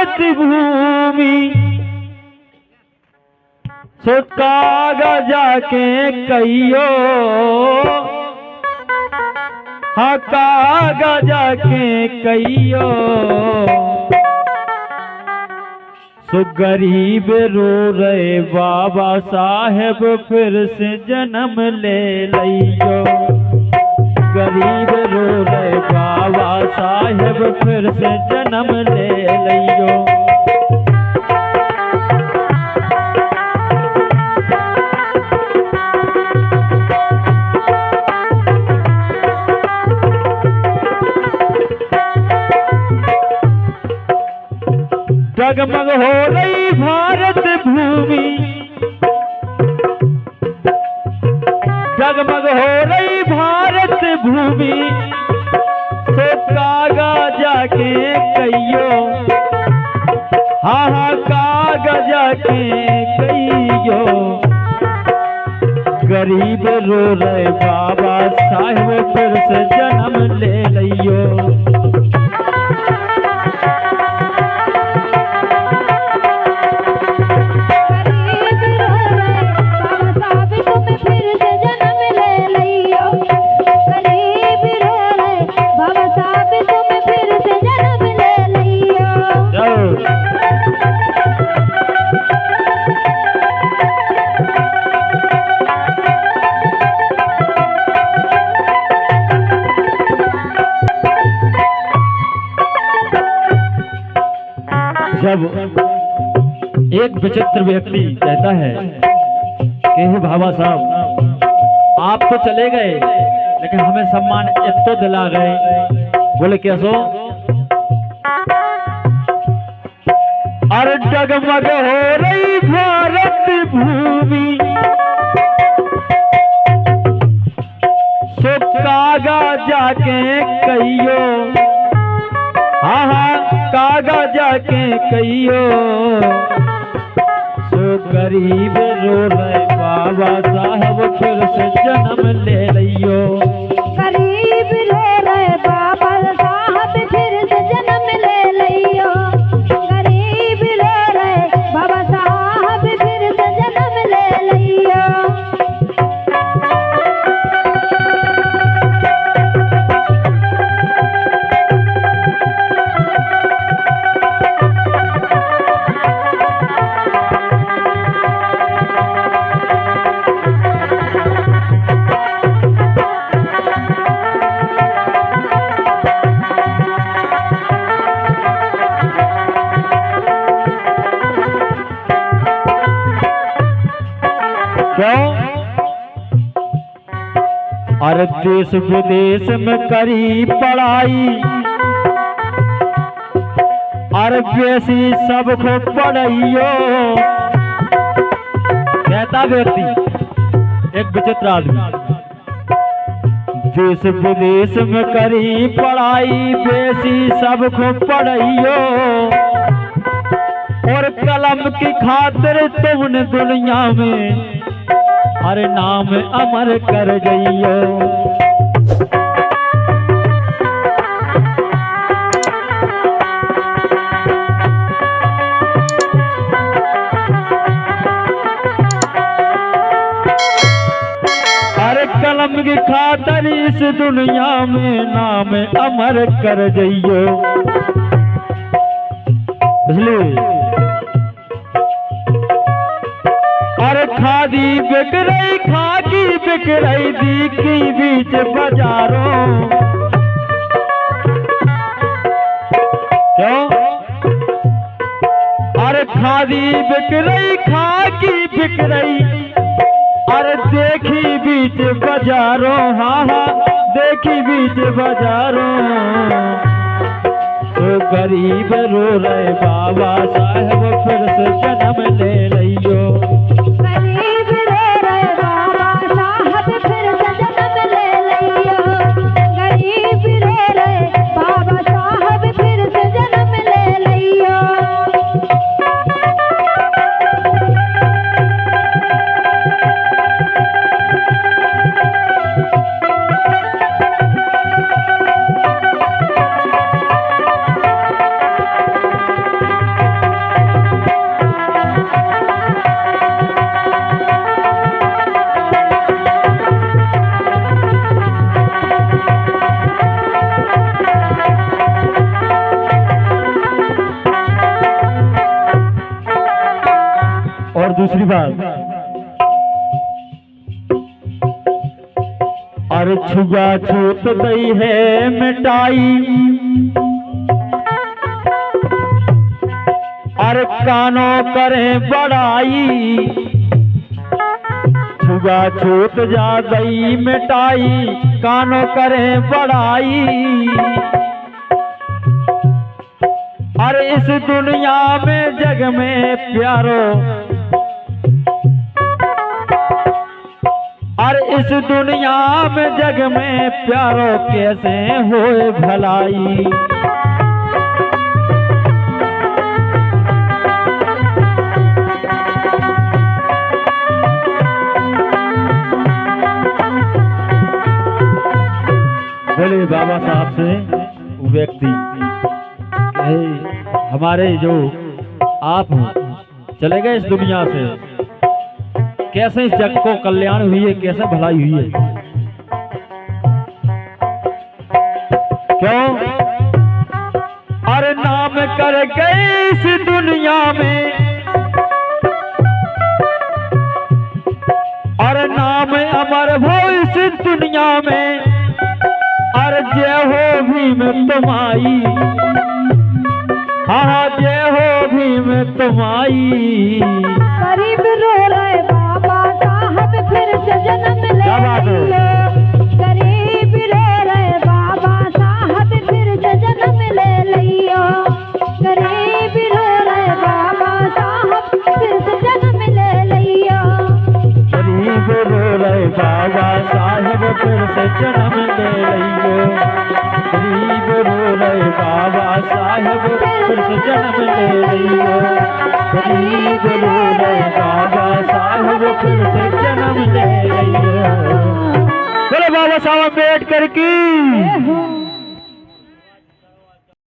भारत भूमि सो कागजा के कहियो, हाँ कागजा के कहियो, सो गरीब रो रहे बाबा साहेब फिर से जन्म ले लियो। गरीब रो रहे बाबा साहेब फिर से जन्म ले लियो। जगमग हो रही भारत भूमि, जगमग हो रही भारत भूमि, सो कागजा के कहियो, हाँ हाँ कागजा के कहियो, गरीब रो रहे बाबा साहेब फिर से जन्म ले लियो। जब एक विचित्र व्यक्ति कहता है कि हे बाबा साहब आप तो चले गए लेकिन हमें सम्मान एक तो दिला गए, बोले कैसो? अरे जगमग हो रही भारत भूमि सो कागजा के कहियो, हाँ हाँ कागजा के कहियो, सो गरीब रो रहे बाबा साहब फिर से जन्म ले लियो। गरीब रो रहे बाबा साहब फिर से जन्म ले लियो। गरीब रो रहे बाबा साहब फिर से जन्म ले लियो। अरे देश विदेश में करी पढ़ाई, अरे बेसी सबको पढ़ाइयो, कहता व्यक्ति एक विचित्र आदमी। देश विदेश में करी पढ़ाई बेसी सबको पढ़ाइयो, और कलम की खातिर तुमने दुनिया में अरे नाम अमर कर जइयो। अरे कलम की खातिर इस दुनिया में नाम अमर कर जइयो। इसलिए अरे खादी बिक रही खाकी बिक रही दी की बीच बाजारों, क्यों? अरे खादी बिक रही खाकी बिक रही, अरे देखी बीच बाजारों, हाँ हाँ देखी बीच बाजारों, तो गरीब रो रहे बाबा साहेब फिर से जन्म ले लियो। गरीब रो रहे बाबा साहब फिर से जन्म ले लियो। गरीब रो रहे बाबा साहब फिर से जन्म ले लियो। और दूसरी बात, अरे छुआ छूत गई है मिटाई, अरे कानों करें बड़ाई, छुआ छूत जा गई मिटाई, कानों करें बड़ाई। अरे इस दुनिया में जग में प्यारो, अरे इस दुनिया में जग में प्यारो कैसे होए भलाई। बोले बाबा साहब से वो व्यक्ति, हमारे जो आप चले गए इस दुनिया से, कैसे इस जग को कल्याण हुई है, कैसे भलाई हुई है। क्यों? अरे नाम कर गए इस दुनिया में, अरे नाम अमर हो इस दुनिया में, अरे जय हो भीम तुम्हारी, हाँ जय हो भीम तुम्हारी। गरीब रो रहे बाबा साहब फिर से जन्म ले लियो, गरीब रो रहे बाबा साहब फिर से जन्म ले लियो, गरीब रो रहे बाबा साहब फिर से जन्म ले लियो, गरीब रो रहे बाबा साहब फिर से जन्म ले लियो, गरीब रो रहे बाबा साहब फिर से जन्म ले लियो, गरीब रो रहे बाबा साहब फिर से जन्म ले लियो। बोलो बाबा साहब अम्बेडकर की।